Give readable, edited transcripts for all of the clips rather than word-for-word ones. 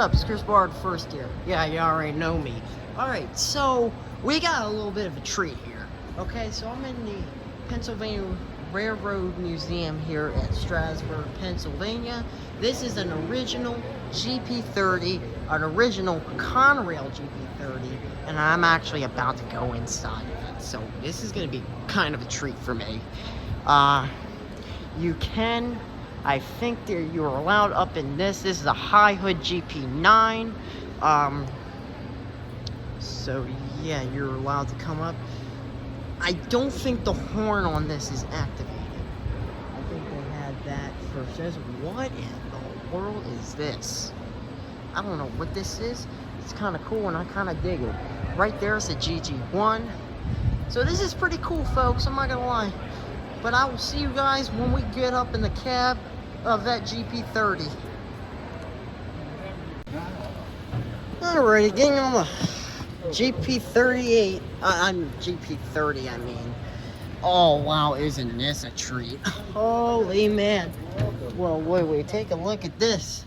up? It's Chris Bard, first year. Yeah, you already know me. Alright, so we got a little bit of a treat here. Okay, so I'm in the Pennsylvania Railroad Museum here at Strasburg, Pennsylvania. This is an original GP30, an original Conrail GP30, and I'm actually about to go inside of it. So this is going to be kind of a treat for me. You can, I think you're allowed up in this. This is a high hood GP9. So yeah, you're allowed to come up. I don't think the horn on this is activated. I think they had that first. What in the world is this? I don't know what this is. It's kind of cool and I kind of dig it. Right there is a GG1. So this is pretty cool, folks. I'm not gonna lie. But I will see you guys when we get up in the cab of that GP30. Alrighty, getting on the GP38. I'm GP30, I mean. Oh, wow, isn't this a treat? Holy man. Well, wait, take a look at this.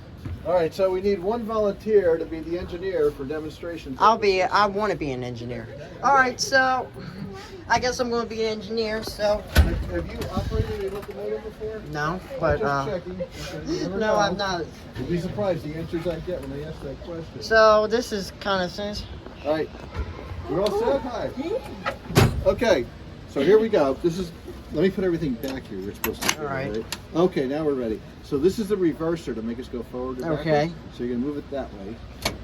All right, so we need one volunteer to be the engineer for demonstrations. I want to be an engineer. All right, so I guess I'm going to be an engineer, so. Have you operated a locomotive before? No, but, just checking. Okay, no, I'm not. You'll be surprised the answers I get when they ask that question. So this is kind of things. All right, we're all set? Hi. Okay, so here we go. Let me put everything back here. We're supposed to. All right. Okay, now we're ready. So this is the reverser to make us go forward or backwards. Okay. So you're gonna move it that way.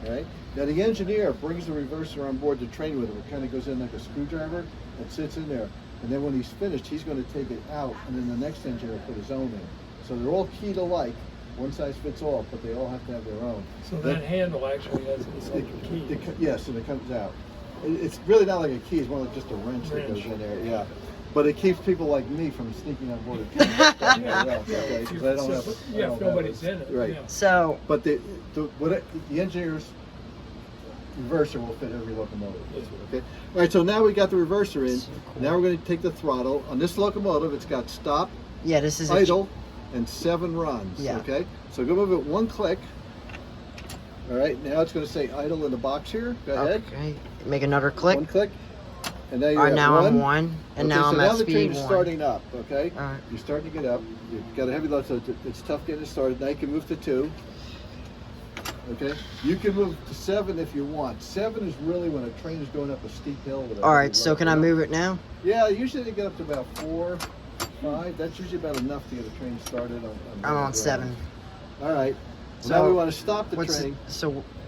All right. Now the engineer brings the reverser on board to train with him. It kind of goes in like a screwdriver and sits in there. And then when he's finished, he's going to take it out, and then the next engineer will put his own in. So they're all keyed alike. One size fits all, but they all have to have their own. So that handle actually has like a key. Yes, and it comes out. It's really not like a key. It's more like just a wrench that goes in there. Yeah. But it keeps people like me from sneaking on board. If nobody's in it. Right. Yeah. So. But the engineer's reverser will fit every locomotive. Okay. All right. So now we got the reverser in. Now we're going to take the throttle on this locomotive. It's got stop. Yeah, this is idle and 7 runs. Yeah. Okay. So go move it 1 click. All right. Now it's going to say idle in the box here. Go ahead. Okay. Make another click. 1 click. And now you're All right, now one. I'm 1, and okay, now I'm at the speed train is 1. starting up, okay? All right. You're starting to get up. You've got a heavy load, so it's tough getting it started. Now you can move to 2. Okay? You can move to 7 if you want. 7 is really when a train is going up a steep hill. All right, so can I move it now? Yeah, usually they get up to about 4, 5. That's usually about enough to get a train started. I'm on 7. All right. So now we want to stop the train.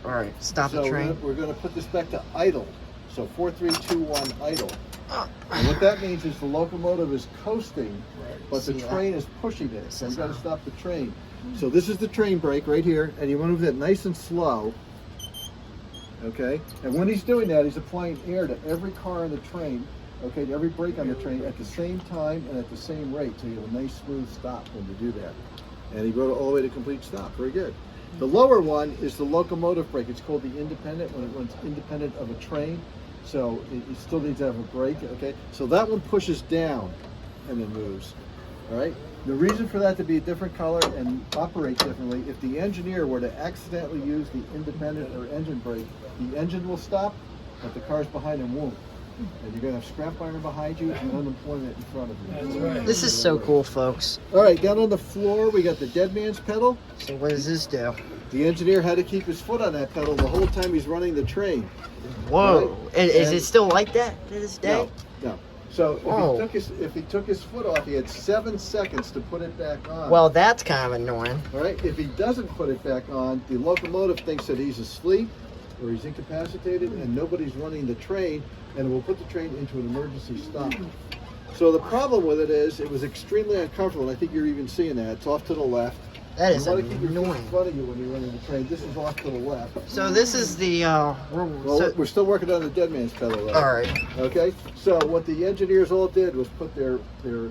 All right, stop the train. We're going to put this back to idle. So 4, 3, 2, 1, idle. And what that means is the locomotive is coasting, but the train is pushing it. So we've got to stop the train. So this is the train brake right here, and you want to move that nice and slow. Okay? And when he's doing that, he's applying air to every car on the train, okay, to every brake on the train at the same time and at the same rate. So you have a nice smooth stop when you do that. And he brought it all the way to complete stop. Very good. The lower one is the locomotive brake. It's called the independent, when it runs independent of a train. So it still needs to have a brake, okay? So that one pushes down and then moves, all right? The reason for that to be a different color and operate differently, if the engineer were to accidentally use the independent or engine brake, the engine will stop, but the cars behind him won't. And you're gonna have scrap iron behind you and unemployment in front of you. That's right. This is so cool, folks. All right, down on the floor, we got the dead man's pedal. So what does this do? The engineer had to keep his foot on that pedal the whole time he's running the train. Whoa! Right? Is it still like that to this day? No. So if he took his foot off, he had 7 seconds to put it back on. Well, that's kind of annoying. All right. If he doesn't put it back on, the locomotive thinks that he's asleep or he's incapacitated, and nobody's running the train, and it will put the train into an emergency stop. So the problem with it is, it was extremely uncomfortable. And I think you're even seeing that. It's off to the left. That is you want to keep your foot in annoying. front of you when you're running the train. This is off to the left. So this is the Well, we're still working on the dead man's pedal. Though. all right. Okay. So what the engineers all did was put their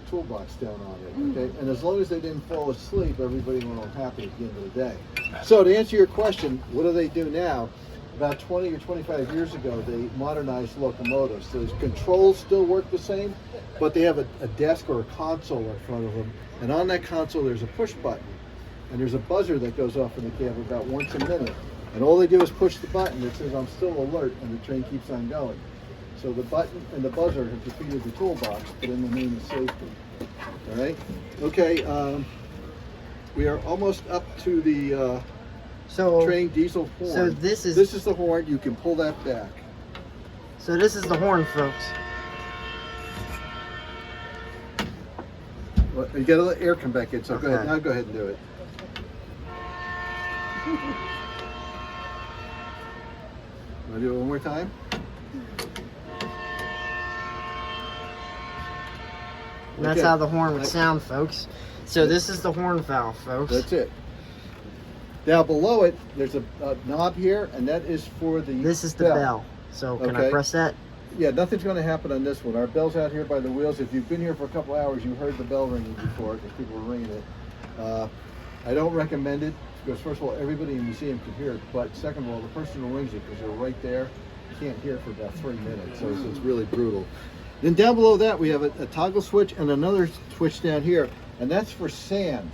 toolbox down on it. Okay. And as long as they didn't fall asleep, everybody went home happy at the end of the day. So to answer your question, what do they do now? About 20 or 25 years ago, they modernized locomotives. So the controls still work the same, but they have a desk or a console in front of them. And on that console, there's a push button. And there's a buzzer that goes off in the cab about once a minute. And all they do is push the button that says I'm still alert, and the train keeps on going. So the button and the buzzer have defeated the toolbox, but in the name of safety. All right? Okay, we are almost up to the train diesel horn. So this is the horn. You can pull that back. So this is the horn, folks. Well, you gotta let air come back in, so go ahead. Okay. Now go ahead and do it. Want to do it one more time? And that's Okay. how the horn would sound, folks. So this is the horn valve, folks. That's it. Now below it, there's a knob here, and that is for the This is the bell. So can I Okay. press that? Yeah, nothing's going to happen on this one. Our bell's out here by the wheels. If you've been here for a couple hours, you heard the bell ringing before because people were ringing it. I don't recommend it because, first of all, everybody in the museum can hear it. But second of all, the person who rings it, because they're right there, can't hear it for about 3 minutes. So it's really brutal. Then down below that, we have a toggle switch and another switch down here, and that's for sand.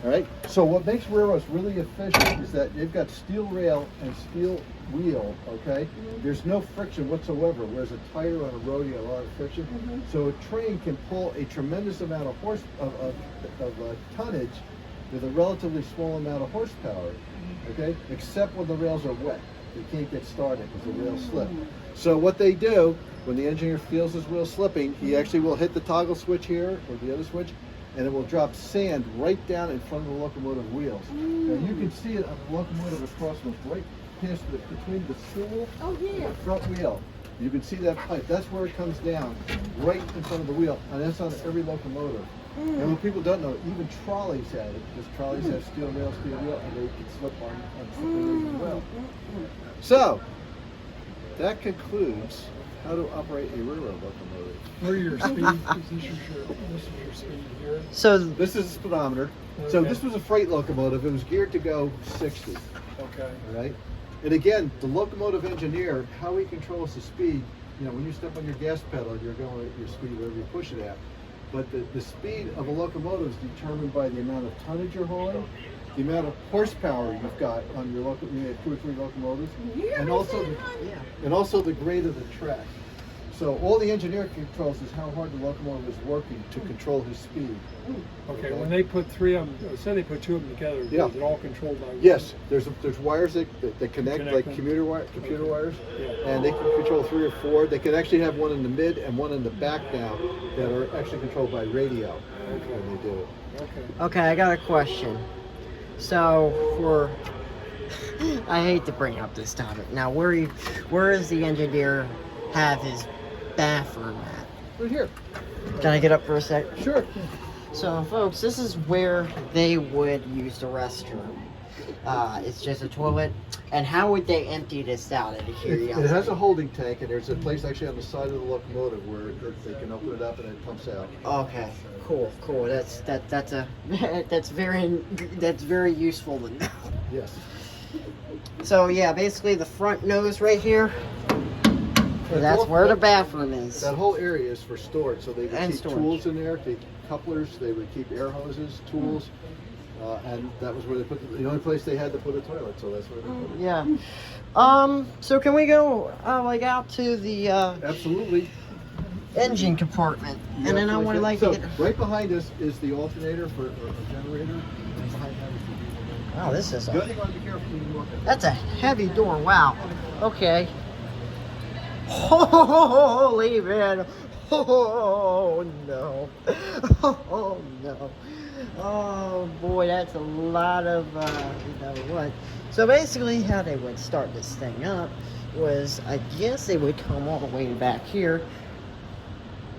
All right. So what makes railroads really efficient is that they've got steel rail and steel wheel. Okay. There's no friction whatsoever. Whereas a tire on a road, you have a lot of friction. So a train can pull a tremendous amount of tonnage with a relatively small amount of horsepower. Okay. Except when the rails are wet, they can't get started because the rails slip. So what they do when the engineer feels his wheel slipping, he actually will hit the toggle switch here or the other switch, and it will drop sand right down in front of the locomotive wheels. Now you can see it on the locomotive across right past between the stool and the front wheel. You can see that pipe. That's where it comes down, right in front of the wheel, and that's on every locomotive. And what people don't know, even trolleys have it, because trolleys have steel rail, and they can slip on slippery as well. So that concludes how to operate a railroad locomotive. Where are your speed? This is your speed here. So This is a speedometer. So Okay. this was a freight locomotive. It was geared to go 60. Okay. All right. And again, the locomotive engineer, how he controls the speed, when you step on your gas pedal, you're going at your speed wherever you push it at. But the speed of a locomotive is determined by the amount of tonnage you're hauling, the amount of horsepower you've got on your locomotive. You have 2 or 3 locomotives, and also the grade of the track. So all the engineer controls is how hard the locomotive is working to control his speed. Okay, when they put 3 of them, say they put 2 of them together, Yeah. is it all controlled by one? Yes, there's wires that connect Connect like them. computer wires, Yeah. and they can control 3 or 4. They can actually have one in the mid and one in the back now that are actually controlled by radio when they do it. Okay. okay, I got a question. So I hate to bring up this topic. Now, where does the engineer have his bathroom at? Right here. Can I get up for a sec? Sure. So, folks, this is where they would use the restroom. It's just a toilet. And how would they empty this out of It curiosity? has a holding tank, and there's a place actually on the side of the locomotive where they can open it up and it pumps out. Okay, cool. That's very useful to know. Yes. So yeah, basically the front nose right here. That's where the bathroom is. That whole area is for storage, so they would And keep storage. tools in there, couplers, they would keep air hoses, tools, and that was where they put the only place they had to put a toilet, so that's where they put it. Yeah. So can we go like out to the Absolutely. engine compartment, and then I want to like so to get. right behind us is the alternator for a generator. And behind that is the diesel. Oh, this is The other thing I want to be careful when you walk in. that's a heavy door. Wow. Okay. Holy man. Oh no. Oh no. Oh boy, that's a lot of what. So basically how they would start this thing up was, I guess they would come all the way back here.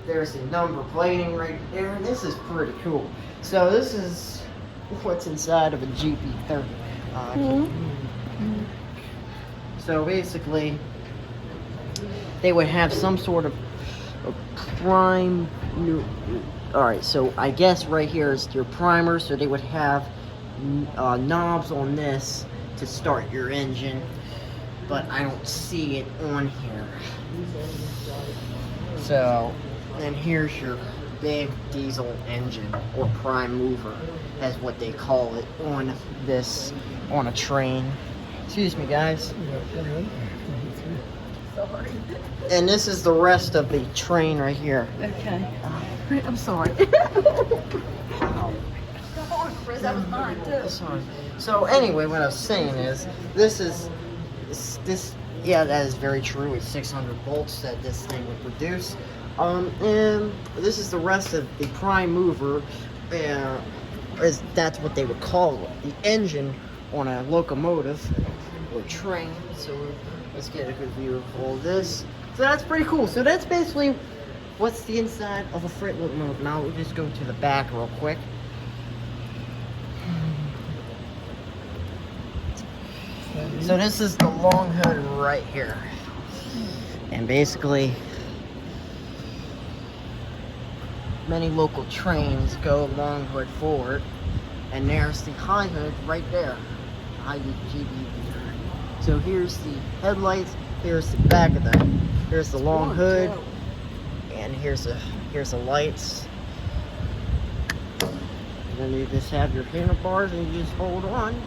There's the number plating right there. This is pretty cool. So this is what's inside of a GP30. So basically they would have some sort of prime new. All right, so I guess right here is your primer. So they would have knobs on this to start your engine, but I don't see it on here. So then here's your big diesel engine, or prime mover, as what they call it on a train. Excuse me, guys. Yeah, go ahead. Sorry. And this is the rest of the train right here. Okay. I'm sorry. Wow. Come on, Chris. That was mine too. Sorry. So anyway, what I was saying is, this. Yeah, that is very true. It's 600 volts that this thing would produce. And this is the rest of the prime mover. That's what they would call it, the engine on a locomotive or train. So let's get a good view of all this. So that's pretty cool. So that's basically what's the inside of a freight locomotive. Now we'll just go to the back real quick. So this is the long hood right here. And basically, many local trains go long hood forward. And there's the high hood right there. High GP30. So here's the headlights, here's the back of here's the long hood, and here's the lights. And then you just have your handlebars and you just hold on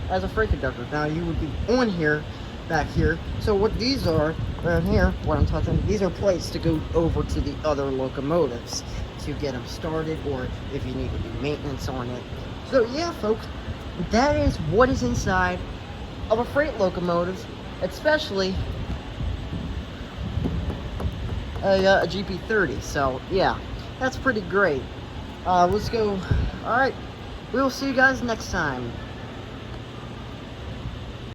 as a freight conductor. Now you would be on here, back here. So what these are, right here, what I'm touching, these are plates to go over to the other locomotives to get them started, or if you need to do maintenance on it. So yeah, folks, that is what is inside of a freight locomotive, especially a GP30. So yeah, that's pretty great. Let's go. All right, we will see you guys next time.